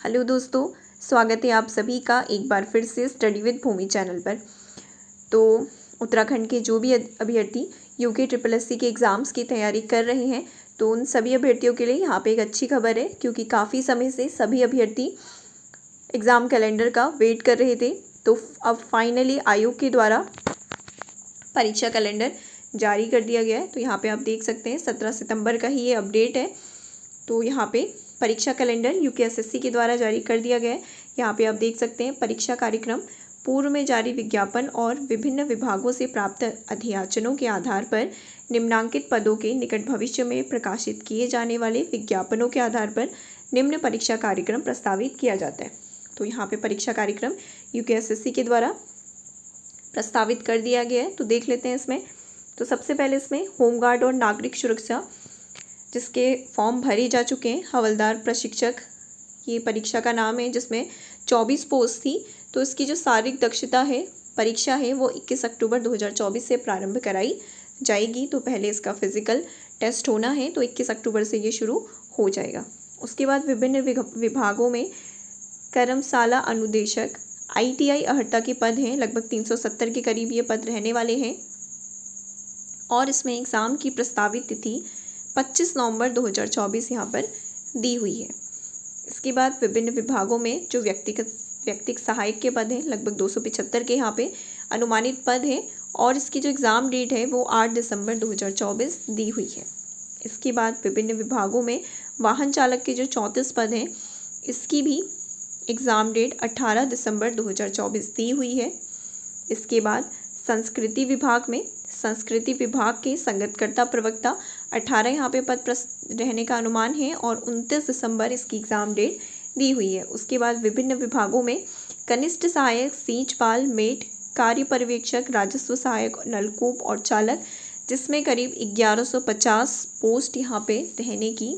Hello दोस्तों, स्वागत है आप सभी का एक बार फिर से स्टडी विद भूमि चैनल पर। तो उत्तराखंड के जो भी अभ्यर्थी यूके ट्रिपल एससी के एग्ज़ाम्स की तैयारी कर रहे हैं, तो उन सभी अभ्यर्थियों के लिए यहाँ पे एक अच्छी खबर है, क्योंकि काफ़ी समय से सभी अभ्यर्थी एग्ज़ाम कैलेंडर का वेट कर रहे थे। तो अब फाइनली आयोग के द्वारा परीक्षा कैलेंडर जारी कर दिया गया है। तो यहाँ पे आप देख सकते हैं 17 सितंबर का ही ये अपडेट है। तो यहाँ पे परीक्षा कैलेंडर यूकेएसएससी के द्वारा जारी कर दिया गया है। यहाँ पे आप देख सकते हैं परीक्षा कार्यक्रम पूर्व में जारी विज्ञापन और विभिन्न विभागों से प्राप्त अधियाचनों के आधार पर निम्नांकित पदों के निकट भविष्य में प्रकाशित किए जाने वाले विज्ञापनों के आधार पर निम्न परीक्षा कार्यक्रम प्रस्तावित किया जाता है। तो यहाँ पे परीक्षा कार्यक्रम यूकेएसएससी के द्वारा प्रस्तावित कर दिया गया है। तो देख लेते हैं इसमें। तो सबसे पहले इसमें होमगार्ड और नागरिक सुरक्षा जिसके फॉर्म भरे जा चुके हैं, हवलदार प्रशिक्षक ये परीक्षा का नाम है, जिसमें 24 पोस्ट थी। तो इसकी जो शारीरिक दक्षता है परीक्षा है वो 21 अक्टूबर 2024 से प्रारंभ कराई जाएगी। तो पहले इसका फिजिकल टेस्ट होना है, तो 21 अक्टूबर से ये शुरू हो जाएगा। उसके बाद विभिन्न विभागों में कर्मशाला अनुदेशक ITI अहर्ता के पद हैं, लगभग 370 के करीब ये पद रहने वाले हैं। और इसमें एग्ज़ाम की प्रस्तावित तिथि 25 नवंबर 2024 यहाँ पर दी हुई है। इसके बाद विभिन्न विभागों में जो व्यक्तिगत सहायक के पद हैं, लगभग 275 के यहाँ पे अनुमानित पद हैं। और इसकी जो एग्ज़ाम डेट है वो 8 दिसंबर 2024 दी हुई है। इसके बाद विभिन्न विभागों में वाहन चालक के जो 34 पद हैं, इसकी भी एग्ज़ाम डेट 18 दिसंबर 2024 दी हुई है। इसके बाद संस्कृति विभाग के संगतकर्ता प्रवक्ता 18 यहाँ पे पद रहने का अनुमान है और 29 दिसंबर इसकी एग्ज़ाम डेट दी हुई है। उसके बाद विभिन्न विभागों में कनिष्ठ सहायक, सींचपाल, मेट, कार्य पर्यवेक्षक, राजस्व सहायक, नलकूप और चालक, जिसमें करीब 1150 पोस्ट यहाँ पे रहने की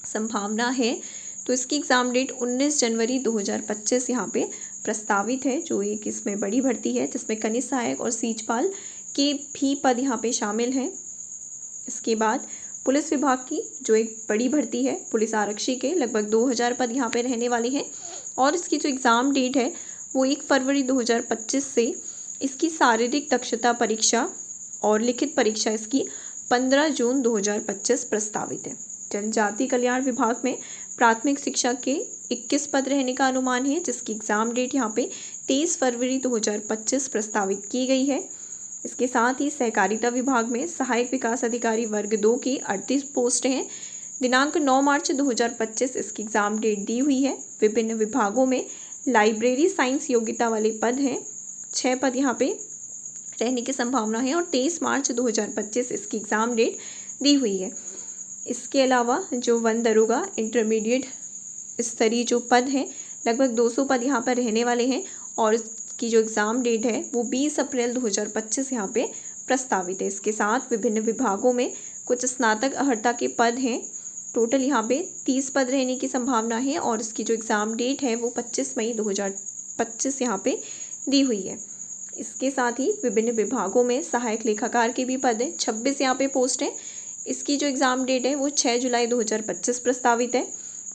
संभावना है। तो इसकी एग्ज़ाम डेट 19 जनवरी 2025 यहाँ पे प्रस्तावित है, जो एक इसमें बड़ी भर्ती है, जिसमें कनिष्ठ सहायक और सींचपाल के भी पद यहाँ पे शामिल हैं। इसके बाद पुलिस विभाग की जो एक बड़ी भर्ती है, पुलिस आरक्षी के लगभग 2000 पद यहाँ पे रहने वाले हैं। और इसकी जो एग्ज़ाम डेट है वो 1 फरवरी 2025 से इसकी शारीरिक दक्षता परीक्षा और लिखित परीक्षा इसकी 15 जून 2025 प्रस्तावित है। जनजाति कल्याण विभाग में प्राथमिक शिक्षा के 21 पद रहने का अनुमान है, जिसकी एग्ज़ाम डेट यहाँ पे 23 फरवरी 2025 प्रस्तावित की गई है। इसके साथ ही सहकारिता विभाग में सहायक विकास अधिकारी वर्ग 2 की 38 पोस्ट हैं, दिनांक 9 मार्च 2025 इसकी एग्ज़ाम डेट दी हुई है। विभिन्न विभागों में लाइब्रेरी साइंस योग्यता वाले पद हैं, 6 पद यहाँ पे रहने की संभावना है और 23 मार्च 2025 इसकी एग्ज़ाम डेट दी हुई है। इसके अलावा जो वन दरोगा इंटरमीडिएट स्तरीय जो पद हैं, लगभग 200 पद यहाँ पर रहने वाले हैं और इसकी जो एग्ज़ाम डेट है वो 20 अप्रैल 2025 यहाँ पे प्रस्तावित है। इसके साथ विभिन्न विभागों में कुछ स्नातक अहर्ता के पद हैं, टोटल यहाँ पे 30 पद रहने की संभावना है और इसकी जो एग्ज़ाम डेट है वो 25 मई 2025 यहाँ पे दी हुई है। इसके साथ ही विभिन्न विभागों में सहायक लेखाकार के भी पद हैं, 26 यहाँ पे पोस्ट हैं। इसकी जो एग्ज़ाम डेट है वो 6 जुलाई 2025 प्रस्तावित है।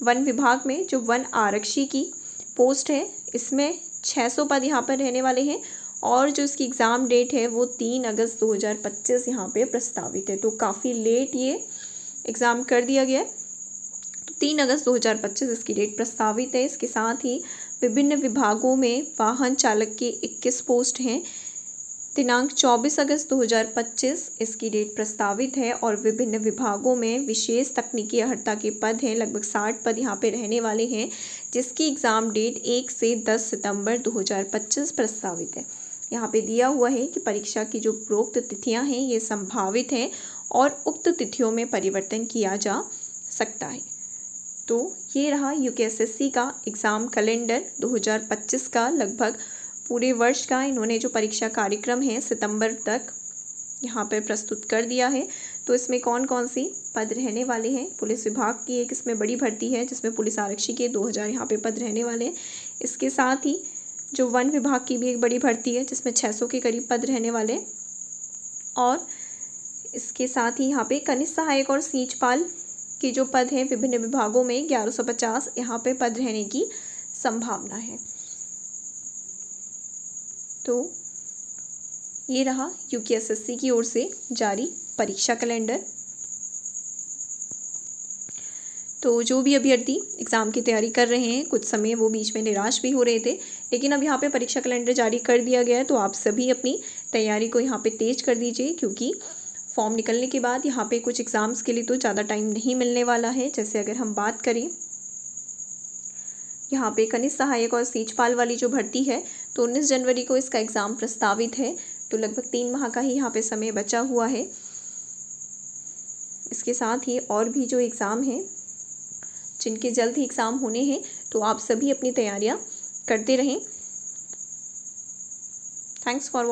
वन विभाग में जो वन आरक्षी की पोस्ट है, इसमें 600 पद यहाँ पर रहने वाले हैं और जो इसकी एग्ज़ाम डेट है वो 3 अगस्त 2025 यहाँ पे प्रस्तावित है। तो काफ़ी लेट ये एग्ज़ाम कर दिया गया है, तो 3 अगस्त 2025 इसकी डेट प्रस्तावित है। इसके साथ ही विभिन्न विभागों में वाहन चालक के 21 पोस्ट हैं, दिनांक 24 अगस्त 2025 इसकी डेट प्रस्तावित है। और विभिन्न विभागों में विशेष तकनीकी अहर्ता के पद हैं, लगभग 60 पद यहाँ पे रहने वाले हैं, जिसकी एग्ज़ाम डेट 1 से 10 सितंबर 2025 प्रस्तावित है। यहाँ पे दिया हुआ है कि परीक्षा की जो उपरोक्त तिथियाँ हैं ये संभावित हैं और उक्त तिथियों में परिवर्तन किया जा सकता है। तो ये रहा यूकेएसएससी का एग्ज़ाम कैलेंडर 2025 का, लगभग पूरे वर्ष का इन्होंने जो परीक्षा कार्यक्रम है सितंबर तक यहाँ पर प्रस्तुत कर दिया है। तो इसमें कौन कौन सी पद रहने वाले हैं, पुलिस विभाग की एक इसमें बड़ी भर्ती है, जिसमें पुलिस आरक्षी के 2000 यहाँ पे पद रहने वाले हैं। इसके साथ ही जो वन विभाग की भी एक बड़ी भर्ती है, जिसमें 600 के करीब पद रहने वाले। और इसके साथ ही यहाँ पे कनिष्ठ सहायक और सींचपाल के जो पद हैं विभिन्न विभागों में 1150 यहाँ पे पद रहने की संभावना है। तो ये रहा यूकेएसएससी की ओर से जारी परीक्षा कैलेंडर। तो जो भी अभ्यर्थी एग्ज़ाम की तैयारी कर रहे हैं, कुछ समय वो बीच में निराश भी हो रहे थे, लेकिन अब यहाँ पे परीक्षा कैलेंडर जारी कर दिया गया है, तो आप सभी अपनी तैयारी को यहाँ पे तेज कर दीजिए, क्योंकि फॉर्म निकलने के बाद यहाँ पे कुछ एग्ज़ाम्स के लिए तो ज़्यादा टाइम नहीं मिलने वाला है। जैसे अगर हम बात करें यहाँ पे कनिष्ठ सहायक और सीचपाल वाली जो भर्ती है, तो 19 जनवरी को इसका एग्ज़ाम प्रस्तावित है। तो लगभग 3 माह का ही यहाँ पे समय बचा हुआ है। इसके साथ ही और भी जो एग्ज़ाम हैं जिनके जल्द ही एग्ज़ाम होने हैं, तो आप सभी अपनी तैयारियां करते रहें। Thanks for watching.